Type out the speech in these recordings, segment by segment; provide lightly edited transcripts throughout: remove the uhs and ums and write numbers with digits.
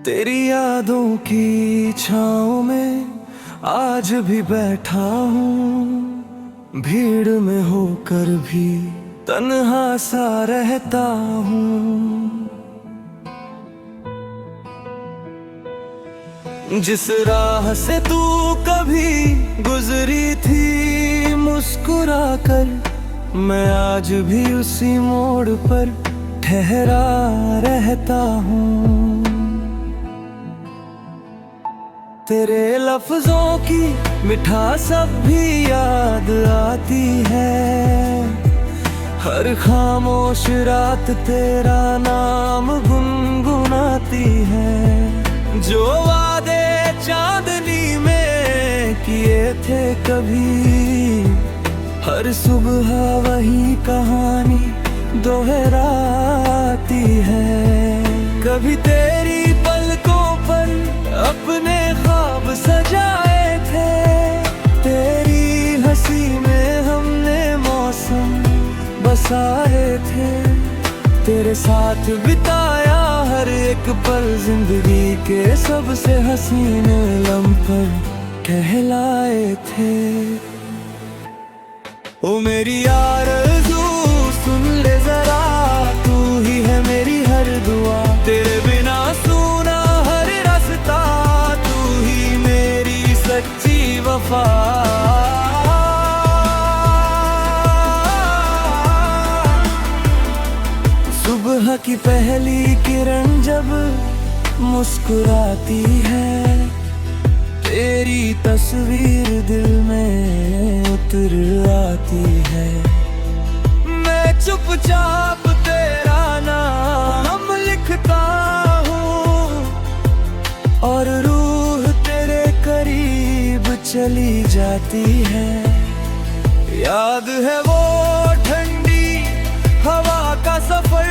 तेरी यादों की छाँव में आज भी बैठा हूँ, भीड़ में होकर भी तन्हा सा रहता हूँ। जिस राह से तू कभी गुजरी थी मुस्कुरा कर, मैं आज भी उसी मोड़ पर ठहरा रहता हूँ। तेरे लफ्जों की मिठास अब भी याद आती है, हर खामोश रात तेरा नाम गुनगुनाती है। जो वादे चांदनी में किए थे कभी, हर सुबह वही कहानी दोहराती है। कभी तेरी पलकों पर अपने ख्वाब सजाए थे, तेरी हंसी में हमने मौसम बसाए थे। तेरे साथ बिताया हर एक पल जिंदगी के सबसे हसीन लम्हे कहलाए थे। ओ मेरी आरज़ू सुन ले जरा, तू ही है मेरी हर दुआ। तेरे बिना सुना हर रास्ता, तू ही मेरी सच्ची वफा। सुबह की पहली किरण जब मुस्कुराती है, तेरी तस्वीर दिल में उतर आती है। मैं चुपचाप तेरा नाम लिखता हूँ, और रूह तेरे करीब चली जाती है। याद है वो ठंडी हवा का सफर,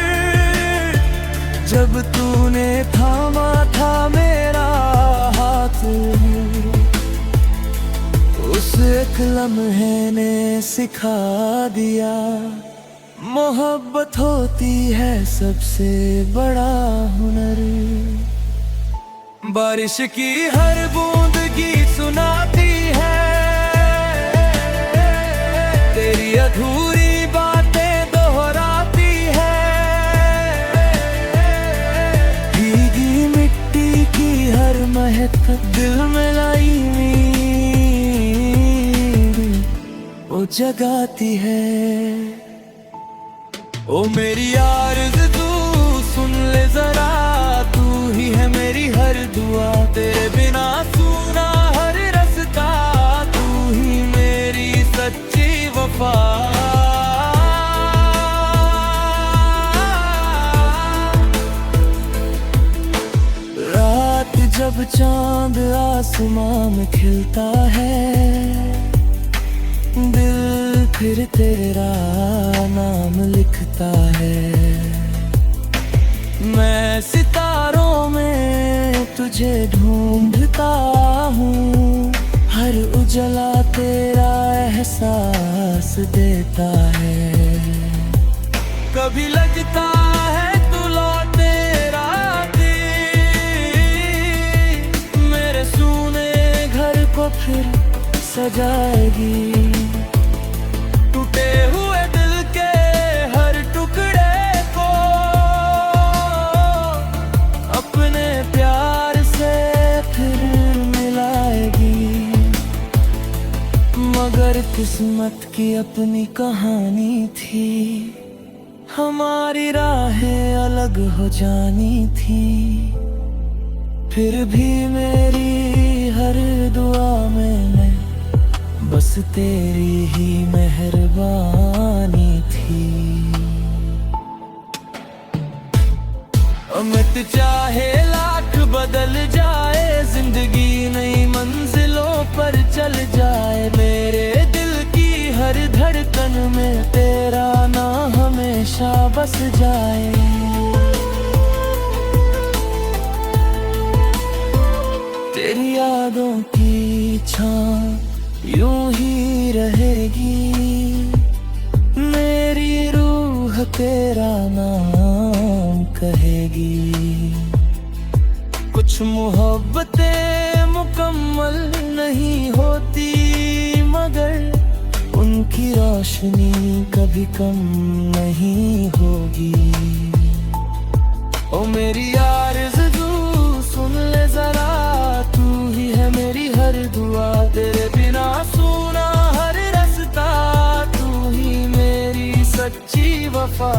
जब तूने थामा था मेरा हाथ। उस एक लम्हे ने सिखा दिया, मोहब्बत होती है सबसे बड़ा हुनर। बारिश की हर बूंद गीत सुनाती है, तेरी अधूरी बातें दोहराती है। भीगी मिट्टी की हर महक दिल में लाई वो जगाती है। ओ मेरी आरज़ू सुन ले जरा, तू ही है मेरी हर दुआ। तेरे बिना सुना हर रास्ता, तू ही मेरी सच्ची वफा। रात जब चांद आसमां में खिलता है, दिल फिर तेरा नाम लिखता है। मैं सितारों में तुझे ढूंढता हूँ, हर उजला तेरा एहसास देता है। कभी लगता है तू लौटे राती, मेरे सूने घर को फिर सजाएगी। टूटे हुए दिल के हर टुकड़े को अपने प्यार से फिर मिलाएगी। मगर किस्मत की अपनी कहानी थी, हमारी राहें अलग हो जानी थी। फिर भी मेरी हर दुआ में बस तेरी ही मेहरबानी थी। अमित चाहे लाख बदल जाए, जिंदगी नई मंजिलों पर चल जाए, मेरे दिल की हर धड़कन में तेरा नाम हमेशा बस जाए। तेरी यादों की छाँव यूं ही रहेगी, मेरी रूह तेरा नाम कहेगी। कुछ कुछ मोहब्बतें मुकम्मल नहीं होती, मगर उनकी रोशनी कभी कम नहीं होगी। ओ मेरी आरज़ू सुन ले जरा, तू ही है मेरी हर दुआ, तेरे बिना सुना हर रास्ता, तू ही मेरी सच्ची वफा।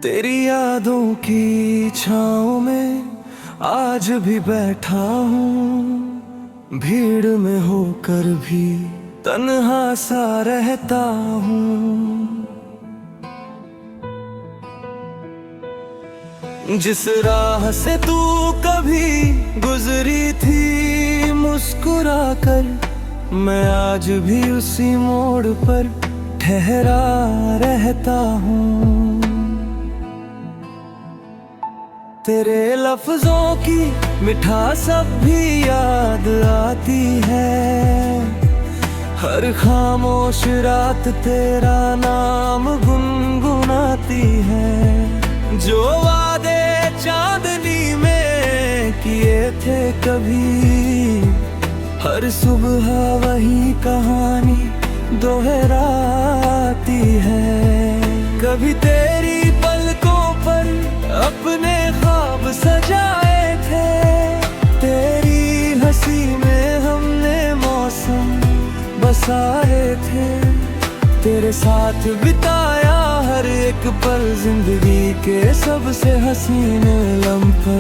तेरी यादों की छाँव में आज भी बैठा हूँ, भीड़ में होकर भी तन्हा सा रहता हूँ। जिस राह से तू कभी गुजरी थी मुस्कुरा कर, मैं आज भी उसी मोड़ पर ठहरा रहता हूँ। तेरे लफ्जों की मिठास अब भी याद आती है, हर खामोश रात तेरा नाम गुनगुनाती है। जो वादे चांदनी में किए थे कभी, हर सुबह वही कहानी दोहराती है। कभी तेरी पलकों पर अपने ख्वाब सजाए थे, तेरी हंसी में हमने मौसम बसाए थे। तेरे साथ बिताया हर एक पल जिंदगी के सबसे हसीन लम्हे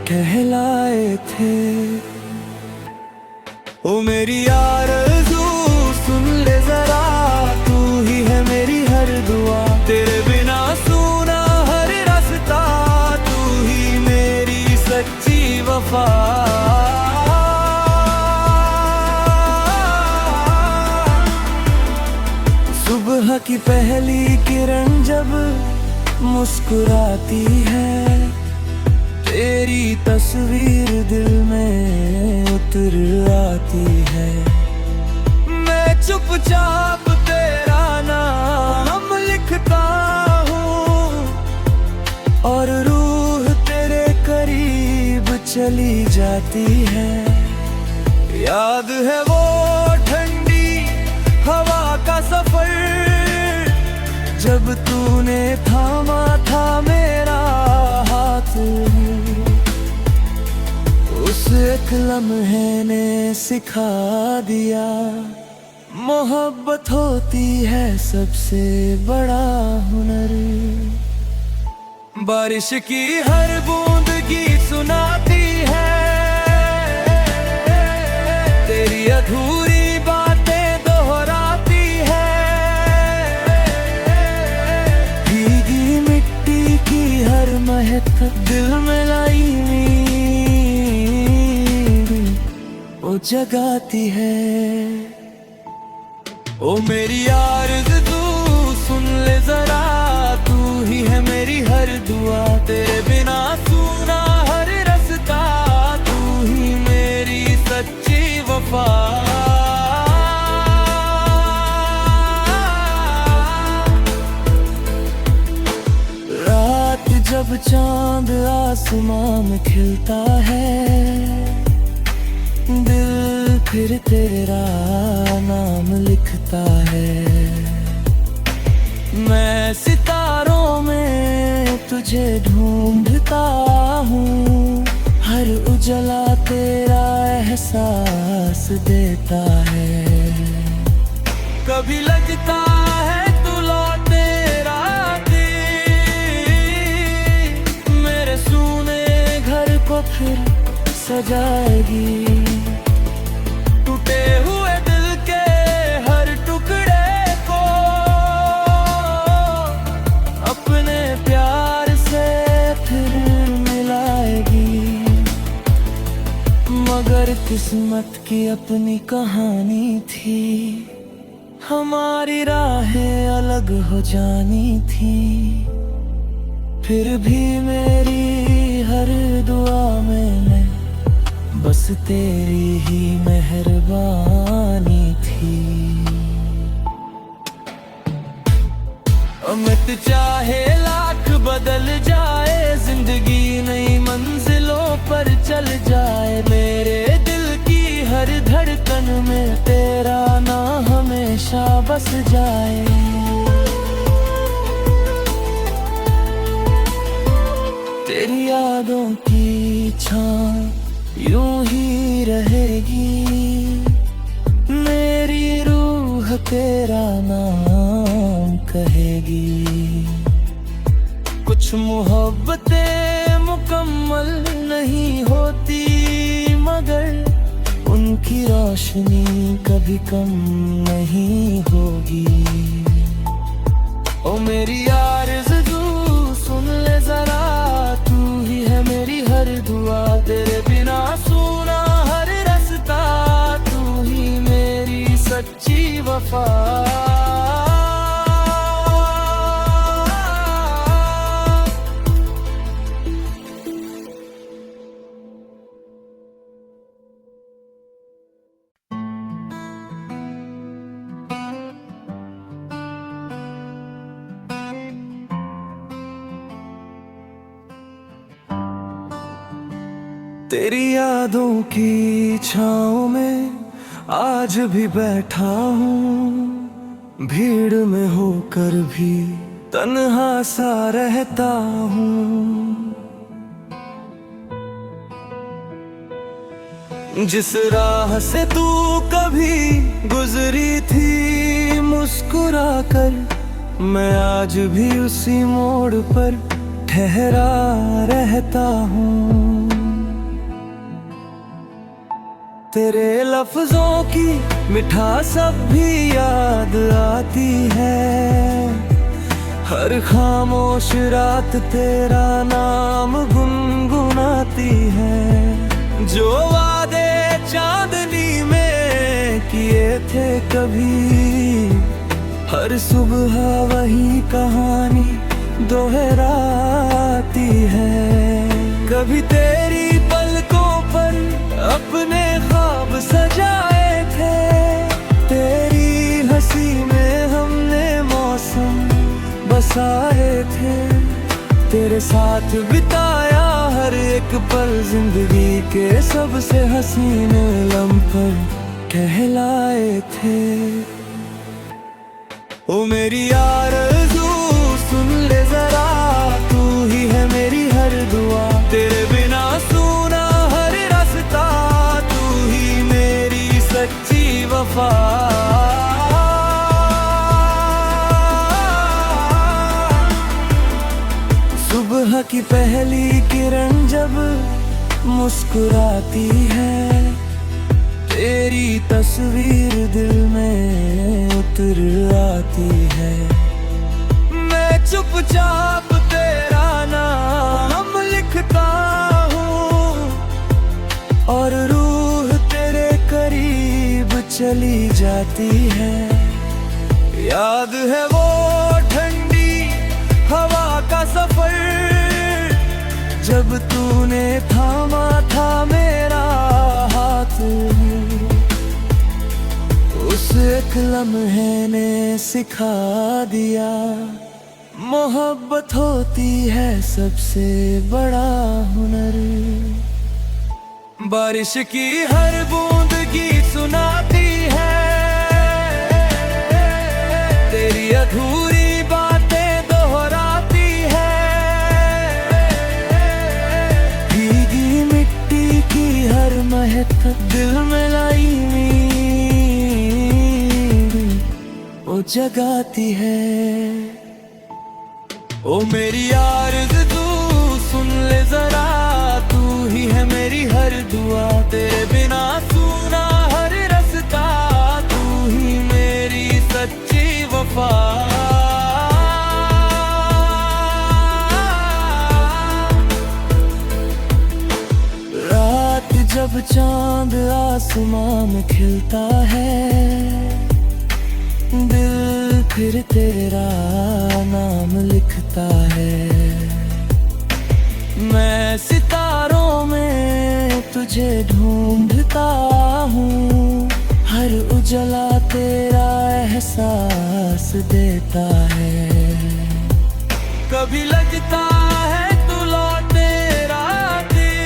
कहलाए थे। ओ मेरी आरज़ू सुन ले जरा, तू ही है मेरी हर दुआ, तेरे बिना सुना हर रास्ता, तू ही मेरी सच्ची वफा। सुबह की पहली किरण जब मुस्कुराती है, तेरी तस्वीर दिल में उतर आती है। मैं चुपचाप तेरा नाम लिखता हूँ, और रूह तेरे करीब चली जाती है। याद है वो ठंडी हवा का सफर, जब तूने थामा था मेरा हाथ, उस एक लम्हे ने सिखा दिया, मोहब्बत होती है सबसे बड़ा हुनर। बारिश की हर बूंद गीत सुनाती है, तेरी अधूरी बातें दोहराती है। भीगी मिट्टी की हर महक दिल में लाई वो जगाती है। ओ मेरी आरज़ू सुन ले जरा, तू ही है मेरी हर दुआ, तेरे बिना सुना हर रास्ता, तू ही मेरी सच्ची वफा। रात जब चांद आसमां में खिलता है, दिल फिर तेरा नाम लिखता है। मैं सितारों में तुझे ढूंढता हूँ, हर उजला तेरा एहसास देता है। कभी लगता है तू लौटे राती, मेरे सूने घर को फिर सजाएगी। टूटे हुए दिल के हर टुकड़े को अपने प्यार से फिर मिलाएगी। मगर किस्मत की अपनी कहानी थी, हमारी राहें अलग हो जानी थी, फिर भी मेरी हर दुआ में बस तेरी ही मेहरबानी थी। अमित चाहे लाख बदल जाए, जिंदगी नई मंजिलों पर चल जाए, मेरे दिल की हर धड़कन में तेरा नाम हमेशा बस जाए। तेरी यादों की छां यूं ही रहेगी, मेरी रूह तेरा नाम कहेगी। कुछ मोहब्बतें मुकम्मल नहीं होती, मगर उनकी रोशनी कभी कम नहीं होगी। ओ मेरी आरज़ू सुन ले जरा, तू ही है मेरी हर दुआ, तेरे बिना सुना हर रास्ता, तू ही मेरी सच्ची वफा। तेरी यादों की छाँव में आज भी बैठा हूँ, भीड़ में होकर भी तन्हा सा रहता हूँ। जिस राह से तू कभी गुजरी थी मुस्कुरा कर, मैं आज भी उसी मोड़ पर ठहरा रहता हूँ। तेरे लफ्जों की मिठास अब भी याद आती है, हर खामोश रात तेरा नाम गुनगुनाती है। जो वादे चांदनी में किए थे कभी, हर सुबह वही कहानी दोहराती है। कभी तेरी पलकों पर अपने ख्वाब सजाए थे, तेरी हंसी में हमने मौसम बसाए थे। तेरे साथ बिताया हर एक पल जिंदगी के सबसे हसीन लम्हे कहलाए थे। ओ मेरी आरज़ू सुन ले जरा, तू ही है मेरी हर दुआ, तेरे बिना सुना हर रास्ता, तू ही मेरी सच्ची वफा। सुबह की पहली किरण जब मुस्कुराती है, तेरी तस्वीर दिल में उतर आती है। मैं चुपचाप तेरा नाम लिखता हूँ, और रूह तेरे करीब चली जाती है। याद है वो ठंडी हवा का सफर, जब तूने थामा था मेरा हाथ, उस एक लम्हे ने सिखा दिया, मोहब्बत होती है सबसे बड़ा हुनर। बारिश की हर बूंद गीत सुनाती है, तेरी अधूरी बातें दोहराती है। भीगी मिट्टी की हर महक दिल में लाई वो जगाती है। ओ मेरी आरज़ू सुन ले जरा, तू ही है मेरी हर दुआ, तेरे बिना सुना हर रास्ता, तू ही मेरी सच्ची वफा। रात जब चांद आसमां में खिलता है, दिल फिर तेरा नाम लिखता है। मैं सितारों में तुझे ढूंढता हूँ, हर उजला तेरा एहसास देता है। कभी लगता है तू लौटे रातें,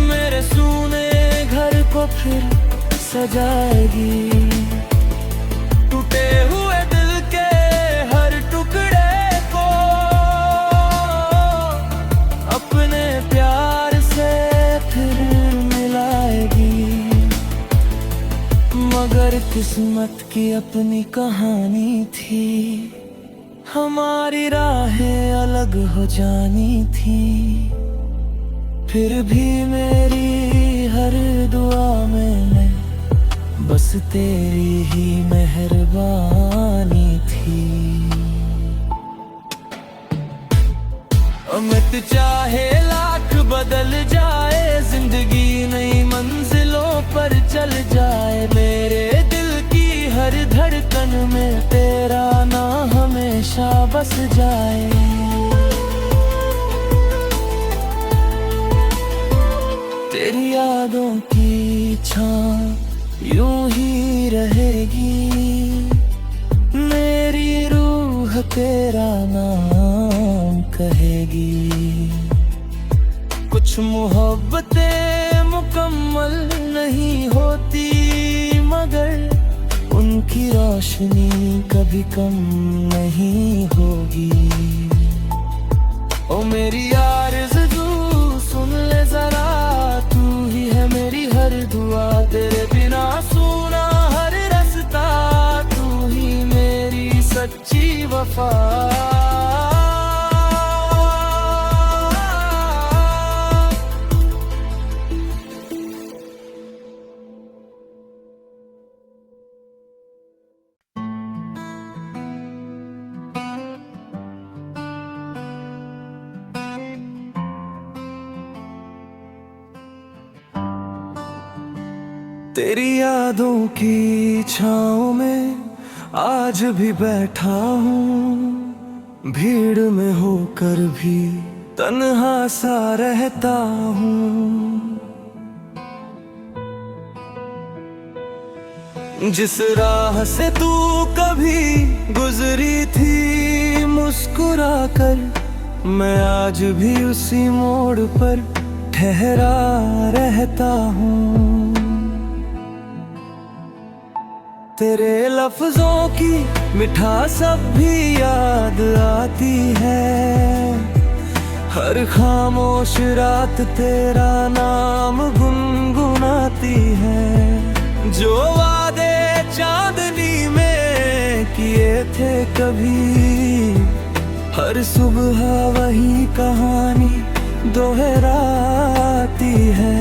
मेरे सूने घर को फिर सजाएगी। टूटे हुए दिल के हर टुकड़े को अपने प्यार से फिर मिलाएगी। मगर किस्मत की अपनी कहानी थी, हमारी राहें अलग हो जानी थी। फिर भी मेरी हर दुआ में बस तेरी ही मेहरबानी थी। अमित चाहे लाख बदल जाए, जिंदगी नई मंजिलों पर चल जाए, मेरे दिल की हर धड़कन में तेरा नाम हमेशा बस जाए। तेरी यादों की छां यूं ही रहेगी, मेरी रूह तेरा नाम कहेगी। कुछ मोहब्बतें मुकम्मल नहीं होती, मगर उनकी रोशनी कभी कम नहीं होगी। ओ मेरी आरज़ू सुन ले जरा, तू ही है मेरी हर दुआ, तेरे बिना सुना हर रास्ता, तू ही मेरी सच्ची वफा। तेरी यादों की छाँव में आज भी बैठा हूँ, भीड़ में होकर भी तन्हा सा रहता हूँ। जिस राह से तू कभी गुजरी थी मुस्कुरा कर, मैं आज भी उसी मोड़ पर ठहरा रहता हूँ। तेरे लफ्जों की मिठास अब भी याद आती है, हर खामोश रात तेरा नाम गुनगुनाती है। जो वादे चांदनी में किए थे कभी, हर सुबह वही कहानी दोहराती है।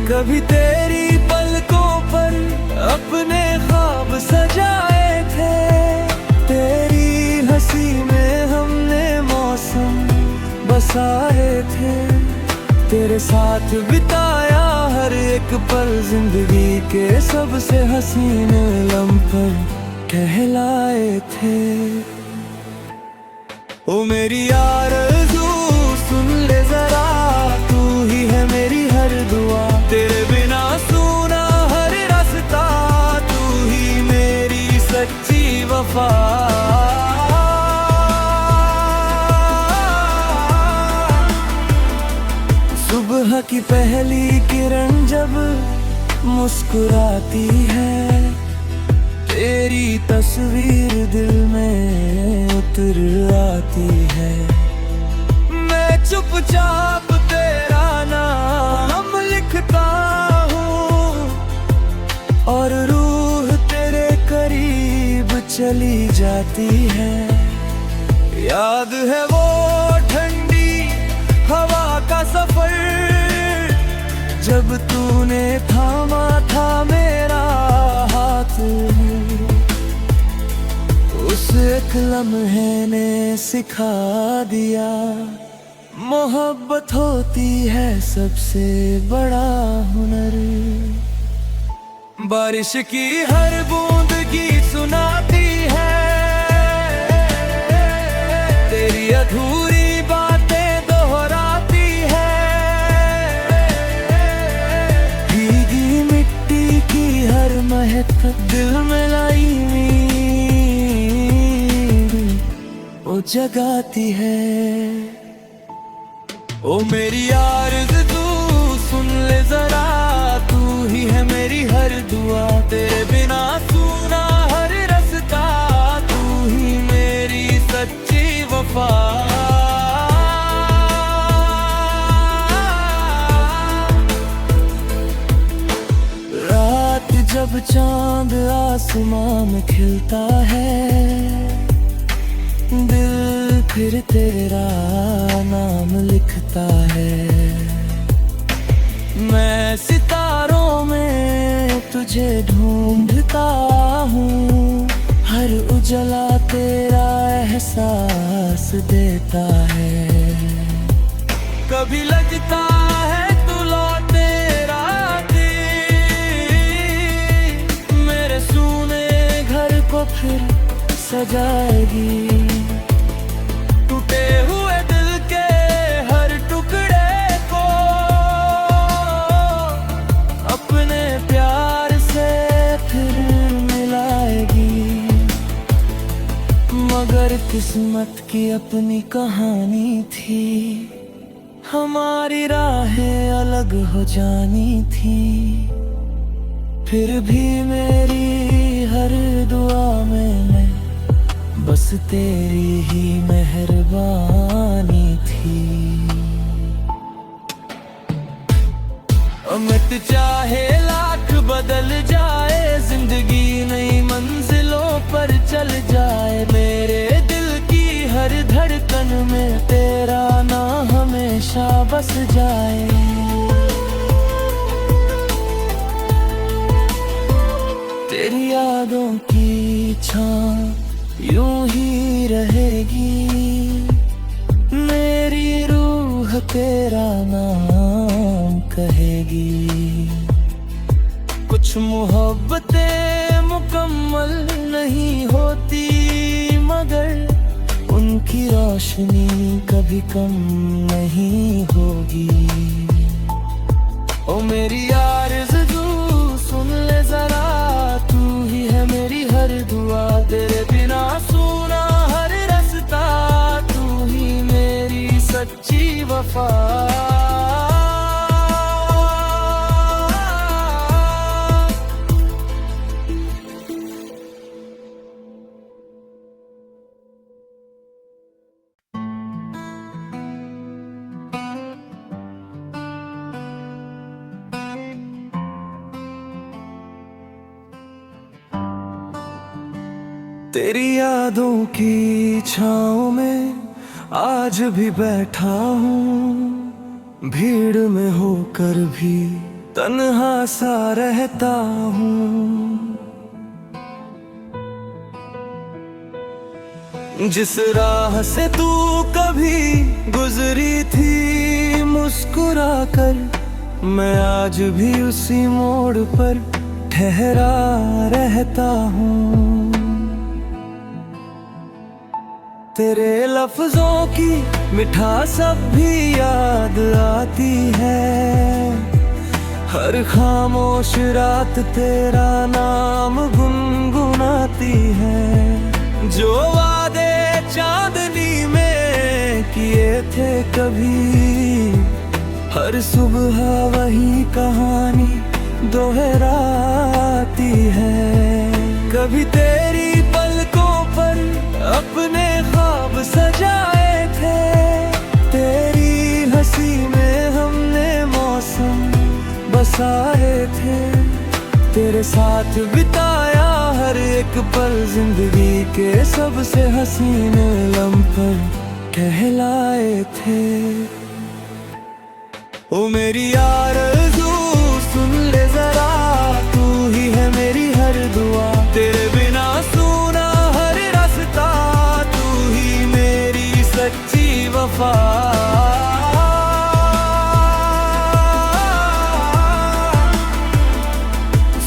कभी तेरी पलकों पर अपने ख्वाब सजाए थे, तेरी हंसी में हमने मौसम बसाए थे। तेरे साथ बिताया हर एक पल जिंदगी के सबसे हसीन लम्हे कहलाए थे। ओ मेरी आरज़ू सुन ले जरा, तू ही है मेरी हर दुआ, तेरे बिना सुना हर रास्ता, तू ही मेरी सच्ची वफा। सुबह की पहली किरण जब मुस्कुराती है, तेरी तस्वीर दिल में उतर आती है। मैं चुपचाप तेरा नाम लिखता हूँ, और रूह तेरे करीब चली जाती है। याद है वो ठंडी हवा का सफर, जब तूने थामा था मेरा हाथ, उस एक लम्हे ने सिखा दिया, मोहब्बत होती है सबसे बड़ा हुनर। बारिश की हर बूंद गीत सुनाती है, तेरी अधूरी बातें दोहराती है। भीगी मिट्टी की हर महक दिल में लाई नींद वो जगाती है। ओ मेरी आरज़ू सुन ले जरा, तू ही है मेरी हर दुआ, तेरे बिना सुना हर रास्ता, तू ही मेरी सच्ची वफा। रात जब चांद आसमां में खिलता है, दिल फिर तेरा नाम लिखता है। मैं सितारों में तुझे ढूंढता हूँ, हर उजला तेरा एहसास देता है। कभी लगता है तू लौटे राती, मेरे सूने घर को फिर सजाएगी। टूटे हुए दिल के हर टुकड़े को अपने प्यार से फिर मिलाएगी। मगर किस्मत की अपनी कहानी थी, हमारी राहें अलग हो जानी थी। फिर भी मेरी हर दुआ में बस तेरी ही मेहरबानी थी। अमित चाहे लाख बदल जाए, जिंदगी नई मंजिलों पर चल जाए, मेरे दिल की हर धड़कन में तेरा नाम हमेशा बस जाए। तेरी यादों की छां यूं ही रहेगी, मेरी रूह तेरा नाम कहेगी। कुछ मोहब्बतें मुकम्मल नहीं होती, मगर उनकी रोशनी कभी कम नहीं होगी। ओ मेरी आरज़ू सुन ले जरा, तू ही है मेरी हर दुआ, तेरे बिना सुना हर रास्ता, तू ही मेरी सच्ची वफा। तेरी यादों की छाँव में आज भी बैठा हूँ, भीड़ में होकर भी तन्हा सा रहता हूँ। जिस राह से तू कभी गुजरी थी मुस्कुरा कर, मैं आज भी उसी मोड़ पर ठहरा रहता हूँ। तेरे लफ्जों की मिठास अब भी याद आती है, हर खामोश रात तेरा नाम गुनगुनाती है। जो वादे चांदनी में किए थे कभी, हर सुबह वही कहानी दोहराती है। कभी तेरी पलकों पर अपने ख्वाब सजाए थे, तेरी हंसी में हमने मौसम बसाए थे। तेरे साथ बिताया हर एक पल जिंदगी के सबसे हसीन लम्हे कहलाए थे। ओ मेरी आरज़ू सुन ले जरा, तू ही है मेरी हर दुआ, तेरे बिना सुना हर रास्ता, तू ही मेरी सच्ची वफा।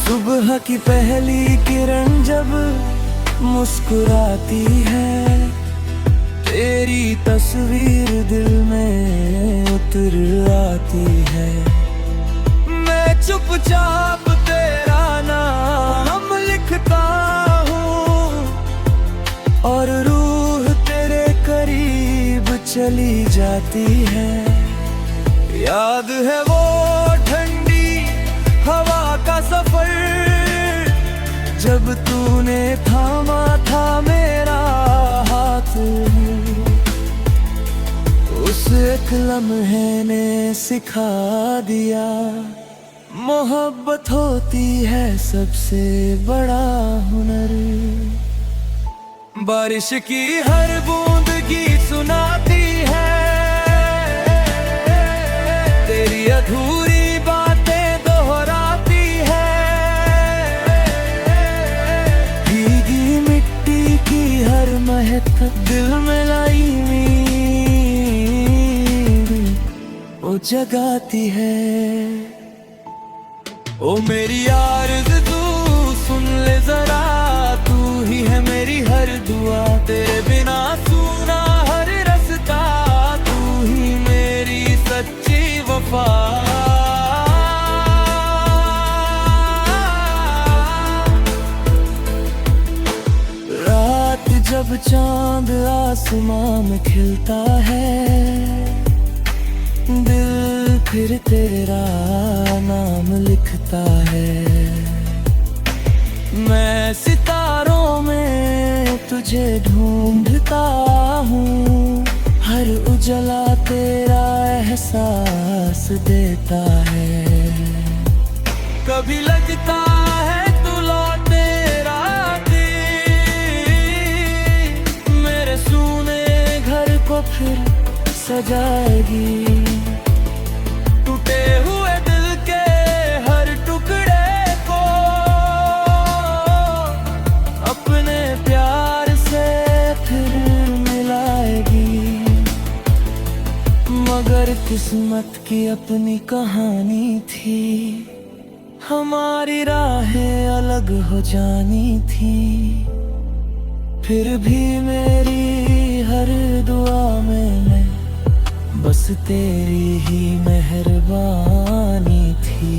सुबह सुबह की पहली किरण जब मुस्कुराती है, तेरी तस्वीर दिल में उतर आती है। मैं चुपचाप तेरा नाम लिखता हूँ और रूह तेरे करीब चली जाती है। याद है वो ठंडी हवा का सफर, जब तूने थामा था मेरा हाथ। उस एक लम्हे ने सिखा दिया, मोहब्बत होती है सबसे बड़ा हुनर। बारिश की हर बूंद गीत सुनाती है, तेरी अधूरी बातें दोहराती है। भीगी मिट्टी की हर महक दिल में लाई वो जगाती है। ओ मेरी आरज़ू सुन ले जरा, तू ही है मेरी हर दुआ। तेरे बिना सुना हर रास्ता, तू ही मेरी सच्ची वफा। रात जब चांद आसमां में खिलता है, दिल फिर तेरा नाम लिखता है। मैं सितारों में तुझे ढूंढता हूँ, हर उजला तेरा एहसास देता है। कभी लगता है तू लौटे राती, मेरे सूने घर को फिर सजाएगी। टूटे हुए दिल के हर टुकड़े को अपने प्यार से फिर मिलाएगी। मगर किस्मत की अपनी कहानी थी, हमारी राहें अलग हो जानी थी। फिर भी मेरी हर दुआ में बस तेरी ही मेहरबानी थी।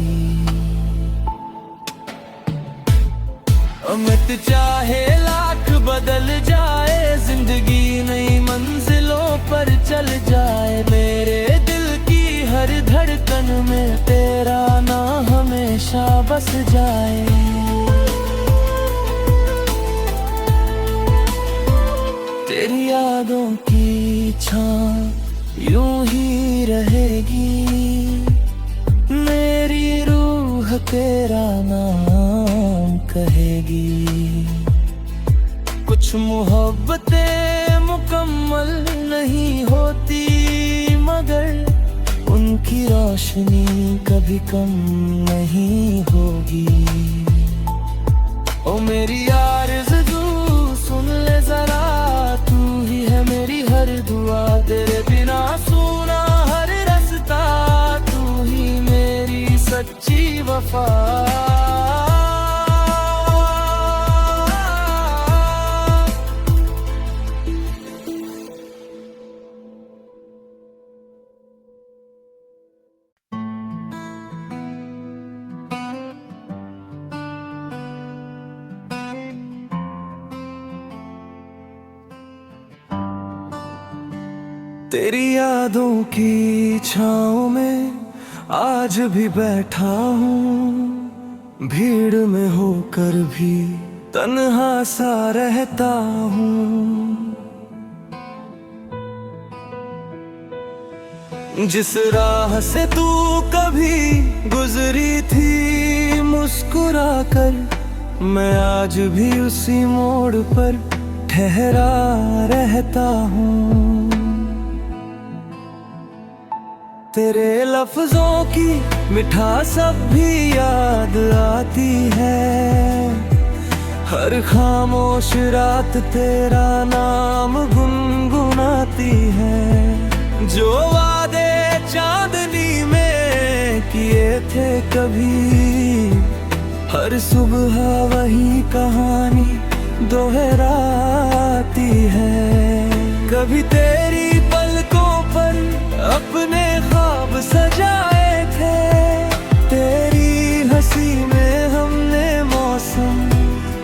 अमित चाहे लाख बदल जाए, जिंदगी नई मंजिलों पर चल जाए। मेरे दिल की हर धड़कन में तेरा नाम हमेशा बस जाए। तेरी यादों की छां यूं ही रहेगी, मेरी रूह तेरा नाम कहेगी। कुछ मोहब्बतें मुकम्मल नहीं होती, मगर उनकी रोशनी कभी कम नहीं होगी। ओ मेरी आरज़ू सुन ले जरा, तू ही है मेरी हर दुआ। तेरे बिना सुना हर रास्ता, तू ही मेरी सच्ची वफा। तेरी यादों की छाँव में आज भी बैठा हूँ, भीड़ में होकर भी तन्हा सा रहता हूँ। जिस राह से तू कभी गुजरी थी मुस्कुरा कर, मैं आज भी उसी मोड़ पर ठहरा रहता हूँ। तेरे लफ्जों की मिठास अब भी याद आती है, हर खामोश रात तेरा नाम गुनगुनाती है। जो वादे चांदनी में किए थे कभी, हर सुबह वही कहानी दोहराती है। कभी तेरी पलकों पर अपने ख्वाब सजाए थे, तेरी हंसी में हमने मौसम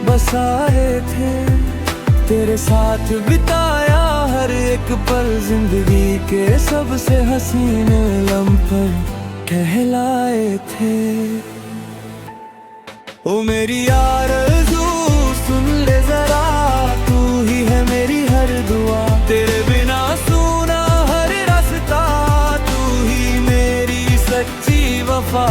बसाए थे। तेरे साथ बिताया हर एक पल जिंदगी के सबसे हसीन लम्हे कहलाए थे। ओ मेरी आरज़ू सुन ले जरा, तू ही है मेरी हर दुआ। तेरे बिना सुना हर रास्ता, तू ही मेरी सच्ची वफा।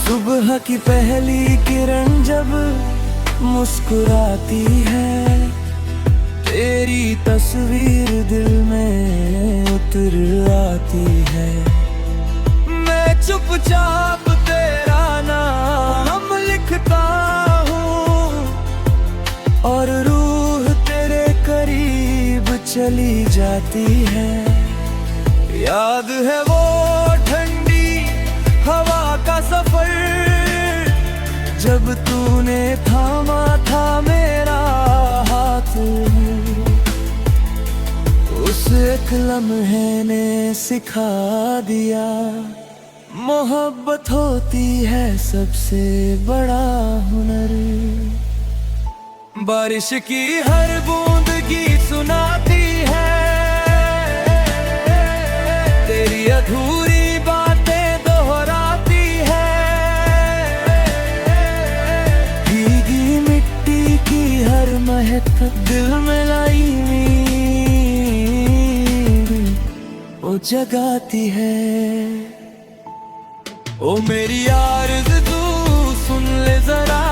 सुबह की पहली किरण जब मुस्कुराती है, तेरी तस्वीर दिल में उतर आती है। मैं चुपचाप तेरा नाम लिखता हूँ और रूह तेरे करीब चली जाती है। याद है वो ठंडी हवा का सफर, जब तूने थामा था मेरा हाथ। उस एक लम्हे ने सिखा दिया, मोहब्बत होती है सबसे बड़ा हुनर। बारिश की हर बूंद गीत सुनाती है, तेरी अधूरी बातें दोहराती है। भीगी मिट्टी की हर महक दिल में लाई वो जगाती है। ओ मेरी आरज़ू सुन ले जरा,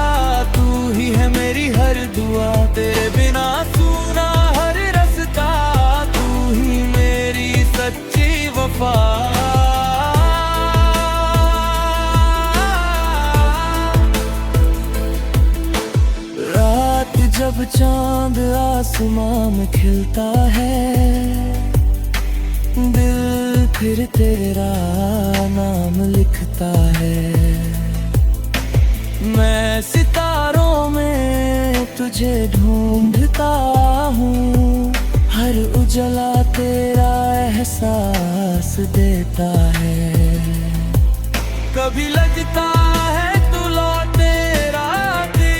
तू ही है मेरी हर दुआ। तेरे बिना सुना हर रास्ता, तू ही मेरी सच्ची वफा। रात जब चांद आसमां में खिलता है, दिल फिर तेरा नाम लिखता है। मैं सितारों में तुझे ढूंढता हूँ, हर उजला तेरा एहसास देता है। कभी लगता है तू लौटे राती,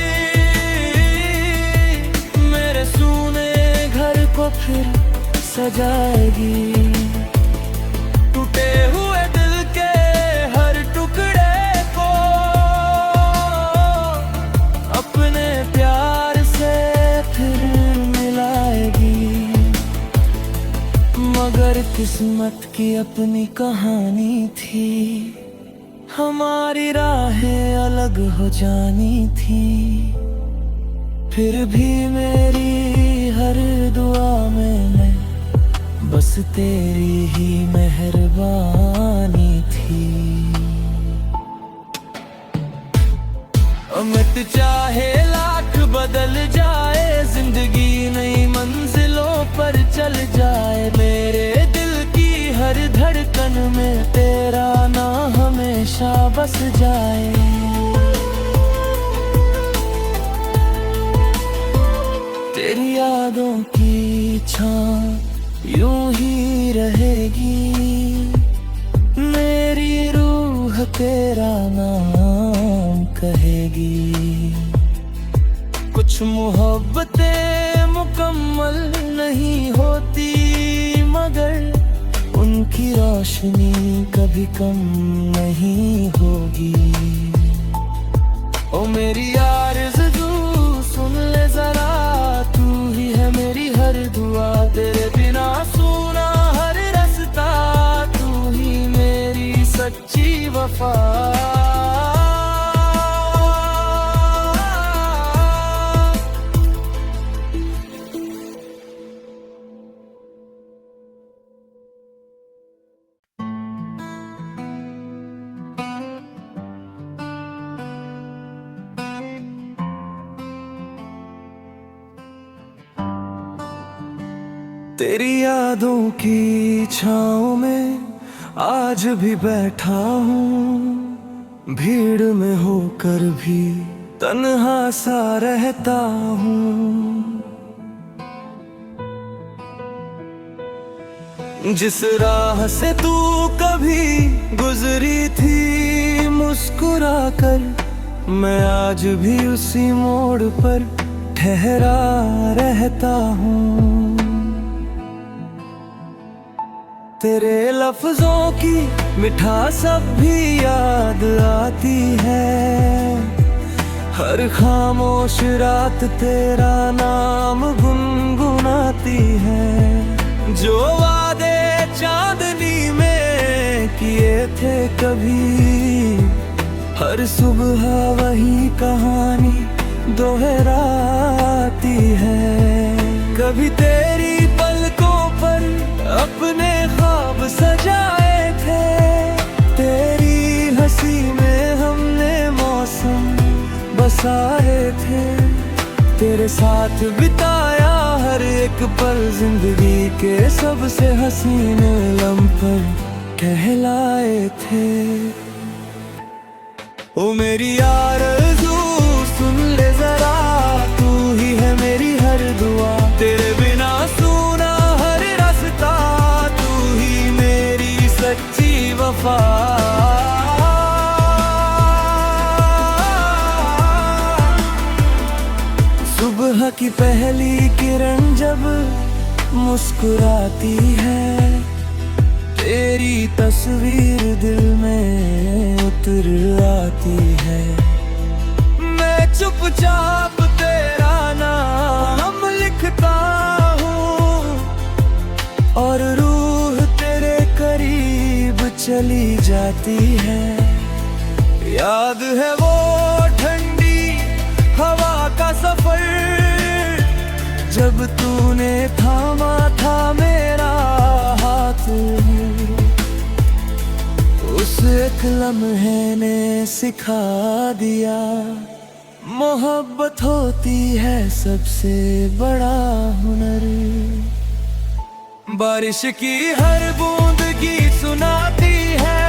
मेरे सूने घर को फिर सजाएगी। टूटे हुए दिल के हर टुकड़े को अपने प्यार से फिर मिलाएगी। मगर किस्मत की अपनी कहानी थी, हमारी राहें अलग हो जानी थी। फिर भी मेरी हर दुआ में बस तेरी ही मेहरबानी थी। अमित चाहे लाख बदल जाए, जिंदगी नई मंजिलों पर चल जाए। मेरे दिल की हर धड़कन में तेरा नाम हमेशा बस जाए। तेरी यादों की छां यूं ही रहेगी, मेरी रूह तेरा नाम कहेगी। कुछ मोहब्बतें मुकम्मल नहीं होती, मगर उनकी रोशनी कभी कम नहीं होगी। ओ मेरी आरज़ू सुन ले जरा, तू ही है मेरी हर दुआ। तेरे बिना सुना हर रास्ता, तू ही मेरी सच्ची वफा। तेरी यादों की छाँव में आज भी बैठा हूँ भीड़ में होकर भी तन्हा सा रहता हूँ। जिस राह से तू कभी गुजरी थी मुस्कुरा कर, मैं आज भी उसी मोड़ पर ठहरा रहता हूँ। तेरे लफ्जों की मिठास अब भी याद आती है, हर खामोश रात तेरा नाम गुनगुनाती है। जो वादे चांदनी में किए थे कभी, हर सुबह वही कहानी दोहराती है। कभी तेरी पलकों पर अपने ख्वाब सजाए थे, तेरी हंसी में हमने मौसम बसाए थे। तेरे साथ बिताया हर एक पल जिंदगी के सबसे हसीन लम्हे कहलाए थे। ओ मेरी आरज़ू सुन ले जरा, तू ही है मेरी हर दुआ। तेरे बिना सुना हर रास्ता, तू ही मेरी सच्ची वफा। सुबह की पहली किरण जब मुस्कुराती है, तेरी तस्वीर दिल में उतर आती है। मैं चुपचाप तेरा नाम लिखता हूँ और रूह तेरे करीब चली जाती है। याद है वो ठंडी हवा का सफर, जब तूने थामा था मेरा हाथ। उस एक लम्हे ने सिखा दिया, मोहब्बत होती है सबसे बड़ा हुनर। बारिश की हर बूंद की सुनाती है,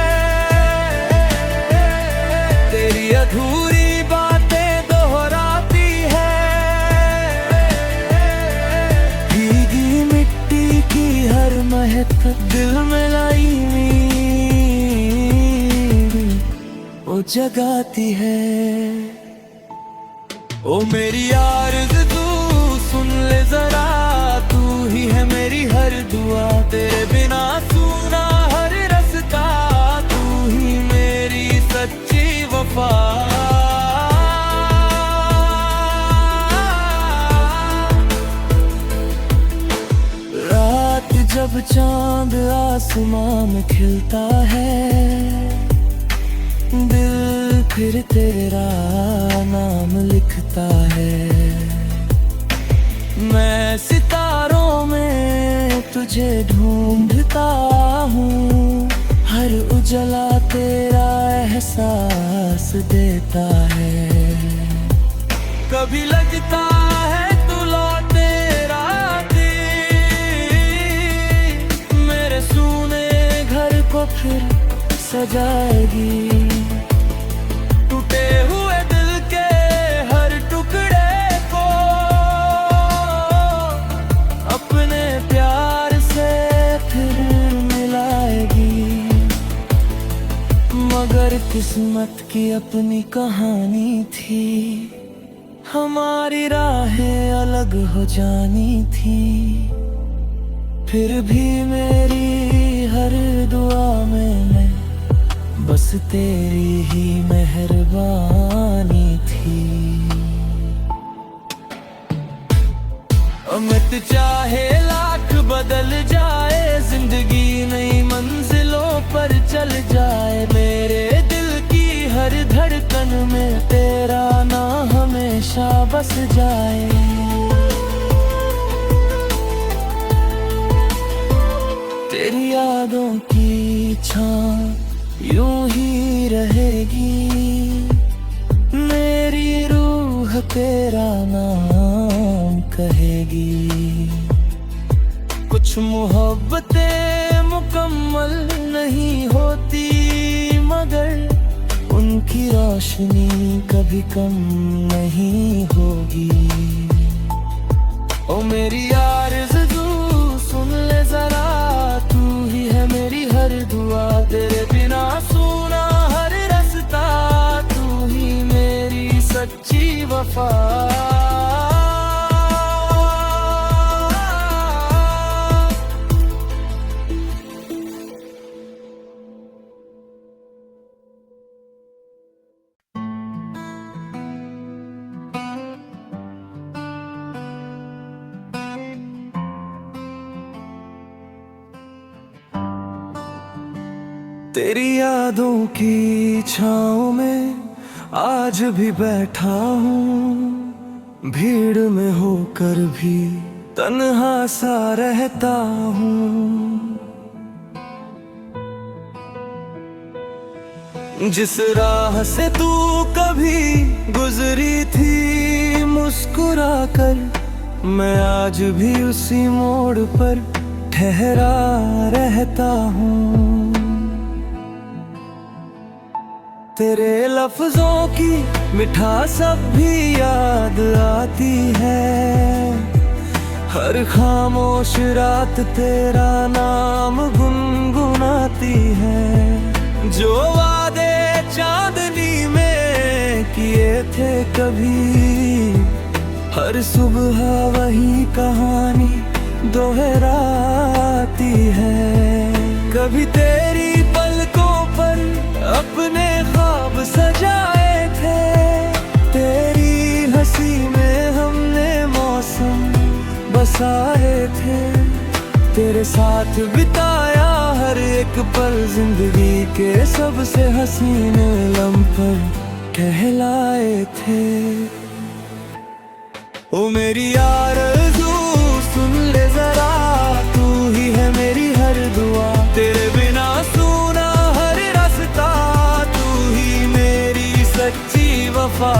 तेरी अधूरी बातें दोहराती है। भीगी मिट्टी की हर महक दिल में लाई वो जगाती है। ओ मेरी आरज़ू सुन ले जरा, तू ही है मेरी हर दुआ। तेरे बिना सुना हर रास्ता, तू ही मेरी सच्ची वफा। रात जब चांद आसमां में खिलता है, दिल फिर तेरा नाम लिखता है। मैं सितारों में तुझे ढूंढता हूँ, हर उजला तेरा एहसास देता है। कभी लगता है तू लौटे राती, मेरे सूने घर को फिर सजाएगी। टूटे हुए दिल के हर टुकड़े को अपने प्यार से फिर मिलाएगी। मगर किस्मत की अपनी कहानी थी, हमारी राहें अलग हो जानी थी। फिर भी मेरी हर दुआ में बस तेरी ही मेहरबानी थी। अमित चाहे लाख बदल जाए, जिंदगी नई मंजिलों पर चल जाए। मेरे दिल की हर धड़कन में तेरा नाम हमेशा बस जाए। तेरी यादों की छां यूं ही रहेगी, मेरी रूह तेरा नाम कहेगी। कुछ कुछ मोहब्बतें मुकम्मल नहीं होती, मगर उनकी रोशनी कभी कम नहीं होगी। ओ मेरी आरज़ू सुन ले जरा, तू ही है मेरी हर दुआ, तेरे बिना सुना हर रास्ता, तू ही मेरी सच्ची वफा। तेरी यादों की छाँव में आज भी बैठा हूँ, भीड़ में होकर भी तन्हा सा रहता हूँ। जिस राह से तू कभी गुजरी थी मुस्कुरा कर, मैं आज भी उसी मोड़ पर ठहरा रहता हूँ। तेरे लफ्जों की मिठास अब भी याद आती है, हर खामोश रात तेरा नाम गुनगुनाती है। जो वादे चांदनी में किए थे कभी, हर सुबह वही कहानी दोहराती है। कभी तेरी पलकों पर अपने ख्वाब सजाए थे, तेरी हंसी में हमने मौसम बसाए थे। तेरे साथ बिताया हर एक पल जिंदगी के सबसे हसीन लम्हे कहलाए थे। ओ मेरी आरज़ू सुन ले जरा, तू ही है मेरी हर दुआ, तेरे बिना सुना हर रास्ता, तू ही मेरी सच्ची वफा।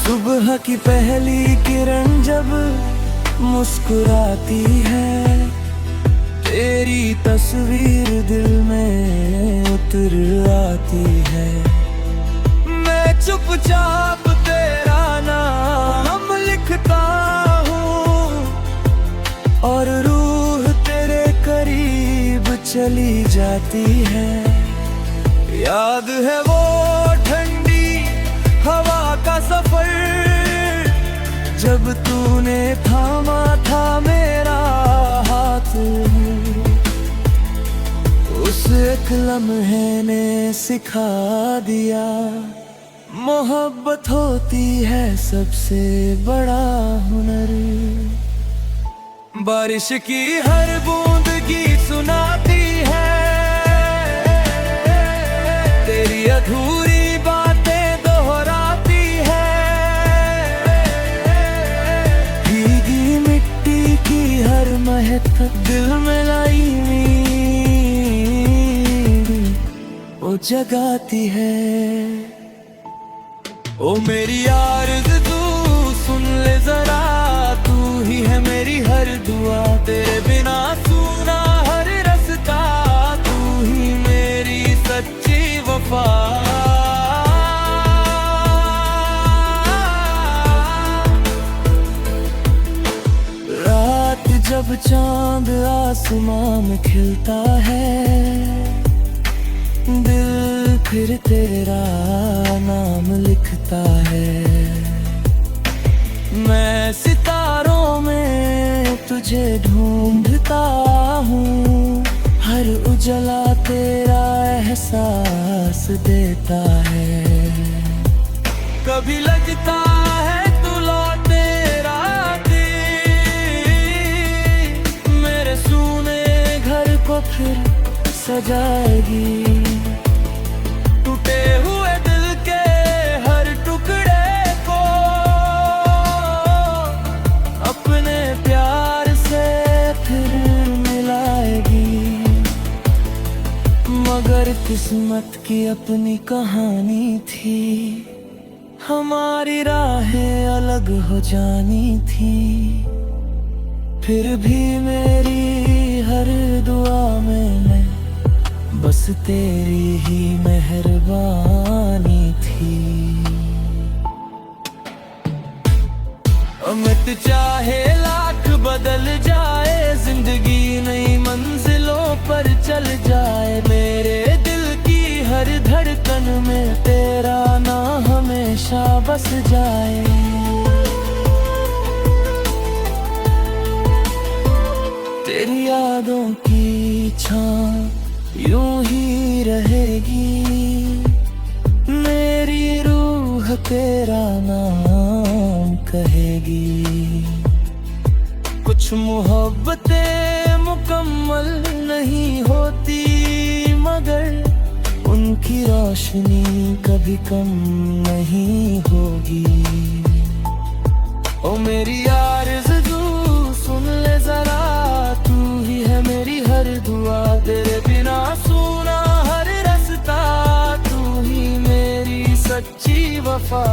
सुबह की पहली किरण जब मुस्कुराती है, तेरी तस्वीर दिल में उतर आती है। मैं चुपचाप तेरा नाम लिखता हूँ, और रूह तेरे करीब चली जाती है। याद है वो ठंडी हवा का सफर, जब तूने थामा था मेरा हाथ, उस एक लम्हे ने सिखा दिया, मोहब्बत होती है सबसे बड़ा हुनर। बारिश की हर बूंद गीत सुनाती है, तेरी अधूरी बातें दोहराती है। भीगी मिट्टी की हर महक दिल में लाई वो जगाती है। ओ मेरी आरज़ू सुन ले जरा, तू ही है मेरी हर दुआ, तेरे बिना सुना हर रास्ता, तू ही मेरी सच्ची वफा। रात जब चांद आसमां में खिलता है, दिल फिर तेरा नाम लिखता है। मैं सितारों में तुझे ढूंढता हूँ, हर उजला तेरा एहसास देता है। कभी लगता है तू लौटे राती, मेरे सूने घर को फिर सजाएगी। टूटे हुए दिल के हर टुकड़े को अपने प्यार से फिर मिलाएगी। मगर किस्मत की अपनी कहानी थी, हमारी राहें अलग हो जानी थी, फिर भी मेरी हर दुआ में बस तेरी ही मेहरबानी थी। अमित चाहे लाख बदल जाए, जिंदगी नई मंजिलों पर चल जाए, मेरे दिल की हर धड़कन में तेरा नाम हमेशा बस जाए। तेरी यादों की छाँव यूं ही रहेगी, मेरी रूह तेरा नाम कहेगी। कुछ मोहब्बतें मुकम्मल नहीं होती, मगर उनकी रोशनी कभी कम नहीं होगी। ओ मेरी आरज़ू सुन ले जरा, तू ही है मेरी हर दुआ, तेरे बिना सुना हर रास्ता, तू ही मेरी सच्ची वफा।